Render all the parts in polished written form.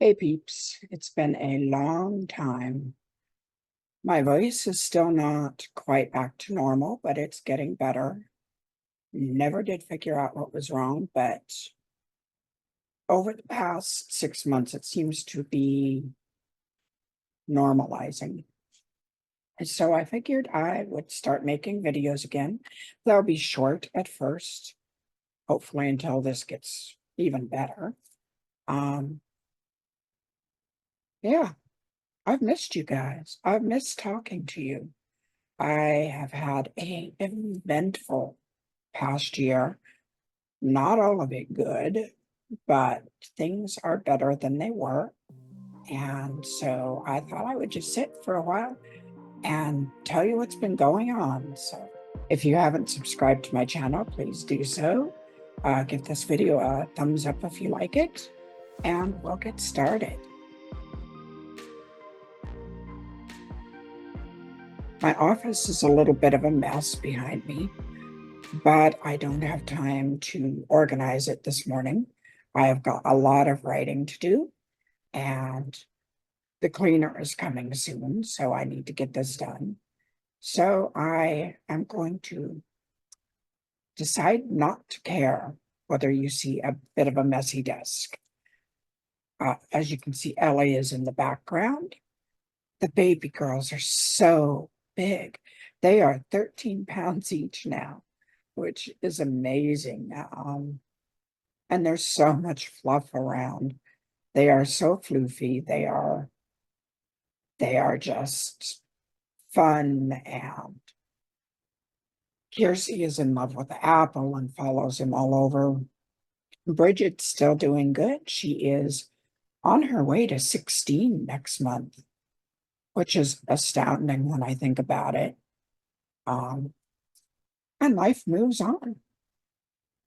Hey peeps, it's been a long time. My voice is still not quite back to normal, but it's getting better. Never did figure out what was wrong, but over the past 6 months, it seems to be normalizing. And so I figured I would start making videos again. They'll be short at first, hopefully until this gets even better. Um, yeah, I've missed you guys. I've missed talking to you. I have had an eventful past year. Not all of it good, but things are better than they were. And so I thought I would just sit for a while and tell you what's been going on. So if you haven't subscribed to my channel, please do so. Give this video a thumbs up if you like it, and we'll get started. My office is a little bit of a mess behind me, but I don't have time to organize it this morning. I have got a lot of writing to do, and the cleaner is coming soon, so I need to get this done. So I am going to decide not to care whether you see a bit of a messy desk. As you can see, Ellie is in the background. The baby girls are so big. They are 13 pounds each now, which is amazing. And there's so much fluff around. They are so floofy. They are just fun. And Kiersey is in love with Apple and follows him all over. Bridget's still doing good. She is on her way to 16 next month, which is astounding when I think about it. And life moves on.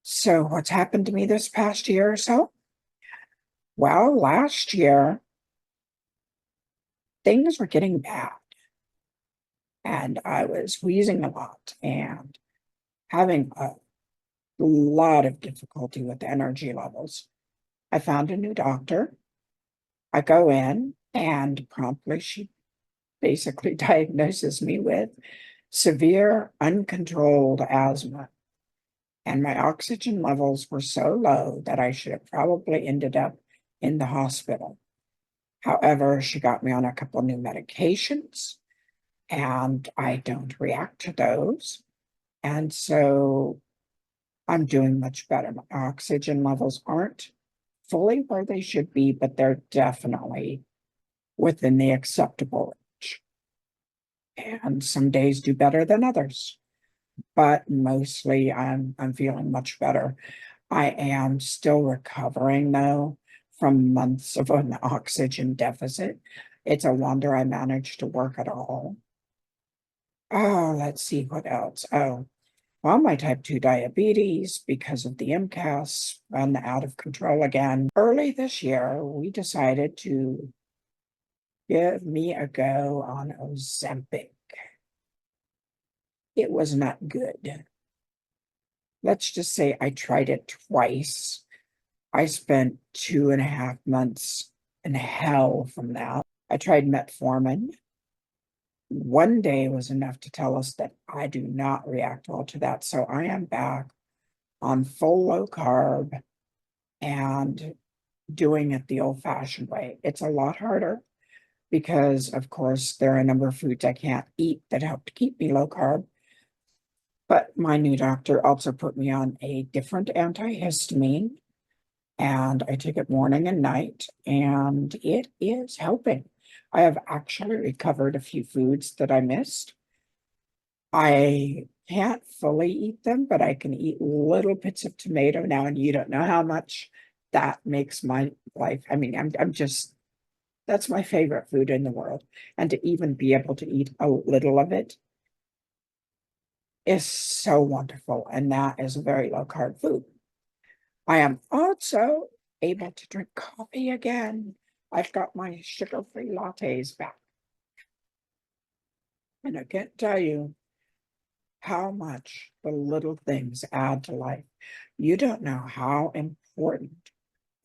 So what's happened to me this past year or so? Well, last year, things were getting bad. And I was wheezing a lot and having a lot of difficulty with energy levels. I found a new doctor. I go in, and promptly she basically diagnoses me with severe uncontrolled asthma. And my oxygen levels were so low that I should have probably ended up in the hospital. However, she got me on a couple new medications, and I don't react to those. And so I'm doing much better. My oxygen levels aren't fully where they should be, but they're definitely within the acceptable range. And some days do better than others, but mostly I'm feeling much better. I am still recovering though from months of an oxygen deficit. It's a wonder I managed to work at all. Oh, let's see what else. Oh, well, my type 2 diabetes, because of the MCAS, run out of control again. Early this year, we decided to give me a go on Ozempic. It was not good. Let's just say I tried it twice. I spent 2.5 months in hell from that. I tried metformin. One day was enough to tell us that I do not react well to that. So I am back on full low carb and doing it the old fashioned way. It's a lot harder because, of course, there are a number of foods I can't eat that help to keep me low carb. But my new doctor also put me on a different antihistamine, and I take it morning and night, and it is helping. I have actually recovered a few foods that I missed. I can't fully eat them, but I can eat little bits of tomato now, and you don't know how much that makes my life. I mean, I'm just, that's my favorite food in the world. And to even be able to eat a little of it is so wonderful. And that is a very low carb food. I am also able to drink coffee again. I've got my sugar-free lattes back. And I can't tell you how much the little things add to life. You don't know how important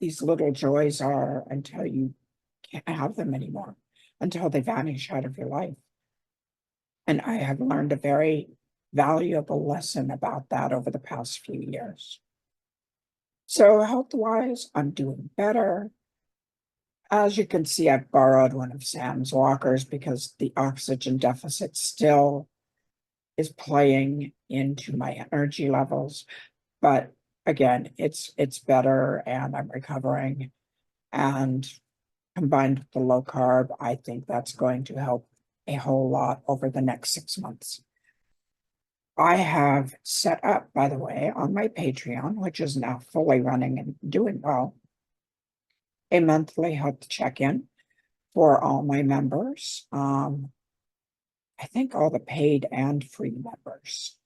these little joys are until you can't have them anymore, until they vanish out of your life. And I have learned a very valuable lesson about that over the past few years. So health-wise, I'm doing better. As you can see, I've borrowed one of Sam's walkers because the oxygen deficit still is playing into my energy levels. But again, it's better and I'm recovering. And combined with the low carb, I think that's going to help a whole lot over the next 6 months. I have set up, by the way, on my Patreon, which is now fully running and doing well, a monthly health check-in for all my members. I think all the paid and free members.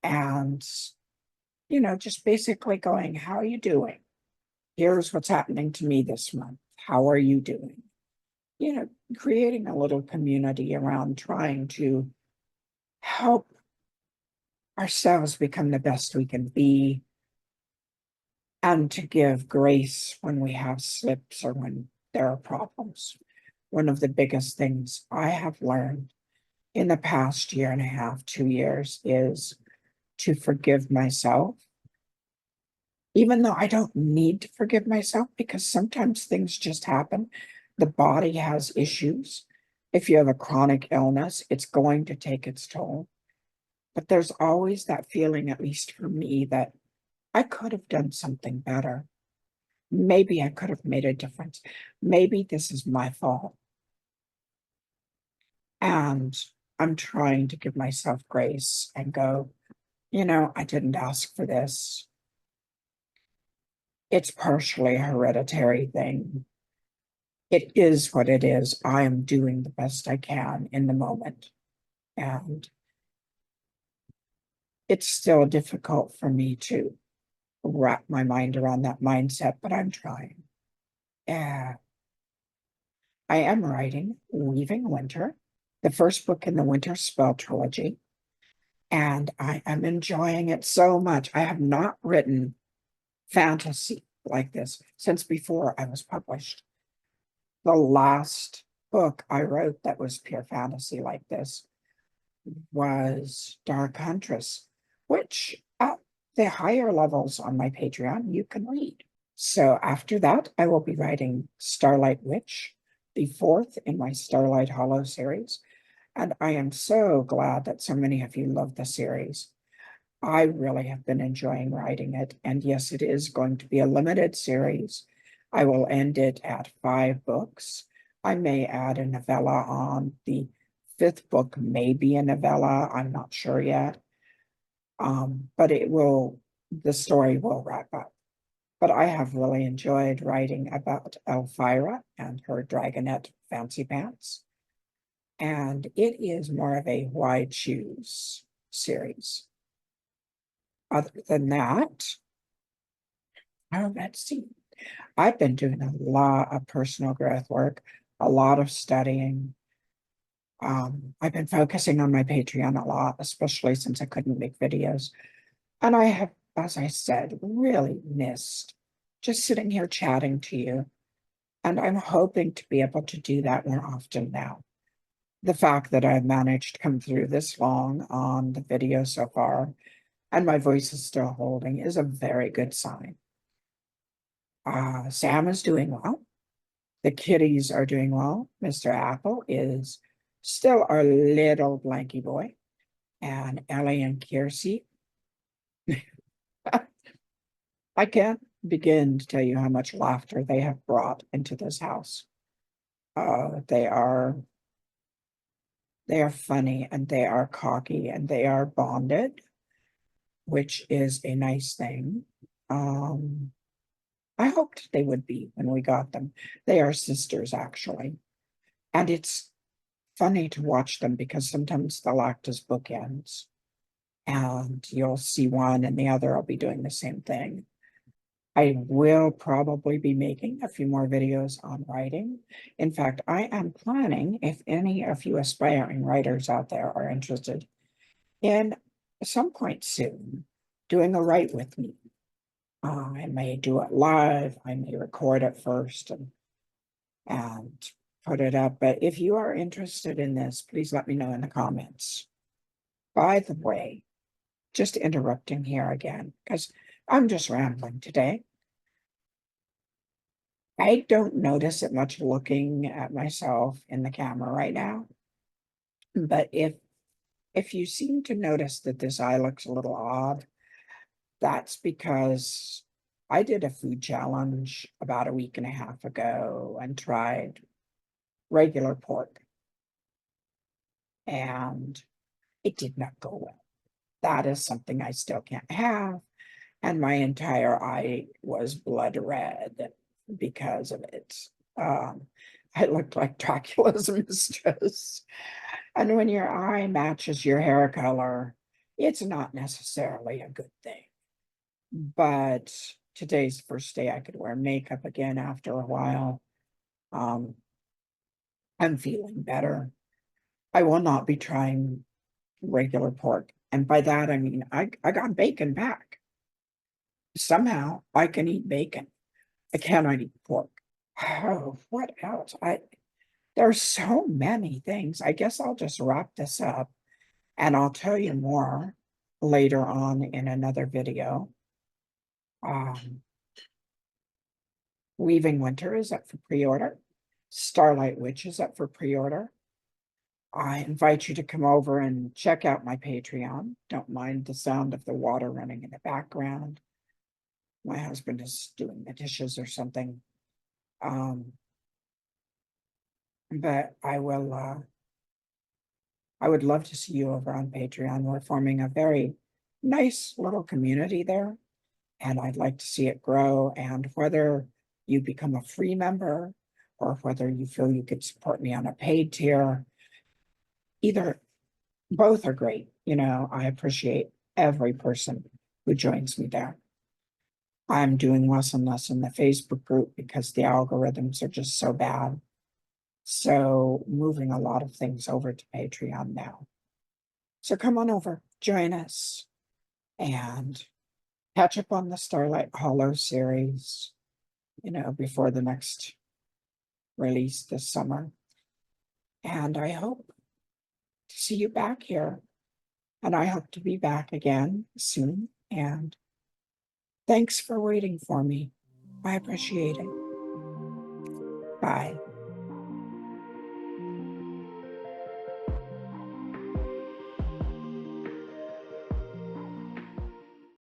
And, just basically going, how are you doing? Here's what's happening to me this month. How are you doing? Creating a little community around trying to help ourselves become the best we can be and to give grace when we have slips or when there are problems. One of the biggest things I have learned in the past year and a half, 2 years, is to forgive myself, even though I don't need to forgive myself because sometimes things just happen. The body has issues. If you have a chronic illness, it's going to take its toll. But there's always that feeling, at least for me, that I could have done something better. Maybe I could have made a difference. Maybe this is my fault. And I'm trying to give myself grace and go, I didn't ask for this. It's partially a hereditary thing. It is what it is. I am doing the best I can in the moment. And it's still difficult for me to wrap my mind around that mindset, but I'm trying. I am writing Weaving Winter, the first book in the Winter Spell trilogy, and I am enjoying it so much. I have not written fantasy like this since before I was published. The last book I wrote that was pure fantasy like this was Dark Huntress, which at the higher levels on my Patreon, you can read. So after that, I will be writing Starlight Witch, the fourth in my Starlight Hollow series. And I am so glad that so many of you love the series. I really have been enjoying writing it. And yes, it is going to be a limited series. I will end it at 5 books. I may add a novella on. The 5th book may be a novella. I'm not sure yet. But the story will wrap up. But I have really enjoyed writing about Elvira and her dragonette fancy pants. And it is more of a why choose series. Other than that, let's see. I've been doing a lot of personal growth work, a lot of studying. I've been focusing on my Patreon a lot, especially since I couldn't make videos. And I have, as I said, really missed just sitting here chatting to you. And I'm hoping to be able to do that more often now. The fact that I've managed to come through this long on the video so far, and my voice is still holding, is a very good sign. Sam is doing well. The kitties are doing well. Mr. Apple is still our little blanky boy. And Ellie and Kiersey, I can't begin to tell you how much laughter they have brought into this house. They are funny and they are cocky and they are bonded, which is a nice thing. I hoped they would be when we got them. They are sisters, actually. And it's funny to watch them because sometimes they'll act as bookends. And you'll see one and the other will be doing the same thing. I will probably be making a few more videos on writing. In fact, I am planning, if any of you aspiring writers out there are interested, in some point soon, doing a write with me. I may do it live. I may record it first and put it up. But if you are interested in this, please let me know in the comments. By the way, just interrupting here again, because I'm just rambling today. I don't notice it much looking at myself in the camera right now. But if you seem to notice that this eye looks a little odd, that's because I did a food challenge about a week and a half ago and tried regular pork, and it did not go well. That is something I still can't have. And my entire eye was blood red because of it. Um, I looked like Dracula's mistress. And when your eye matches your hair color, it's not necessarily a good thing. But today's the first day I could wear makeup again after a while. I'm feeling better. I will not be trying regular pork. And by that, I mean, I got bacon back. Somehow I can eat bacon. I cannot eat pork. Oh, what else? There's so many things. I guess I'll just wrap this up and I'll tell you more later on in another video. Weaving Winter is up for pre-order. Starlight Witch is up for pre-order. I invite you to come over and check out my Patreon. Don't mind the sound of the water running in the background. My husband is doing the dishes or something. But I would love to see you over on Patreon. We're forming a very nice little community there, and I'd like to see it grow. And whether you become a free member or whether you feel you could support me on a paid tier, both are great. I appreciate every person who joins me there. I'm doing less and less in the Facebook group because the algorithms are just so bad. So moving a lot of things over to Patreon now. So come on over, join us, and catch up on the Starlight Hollow series, before the next release this summer. And I hope to see you back here. And I hope to be back again soon. And thanks for waiting for me. I appreciate it. Bye.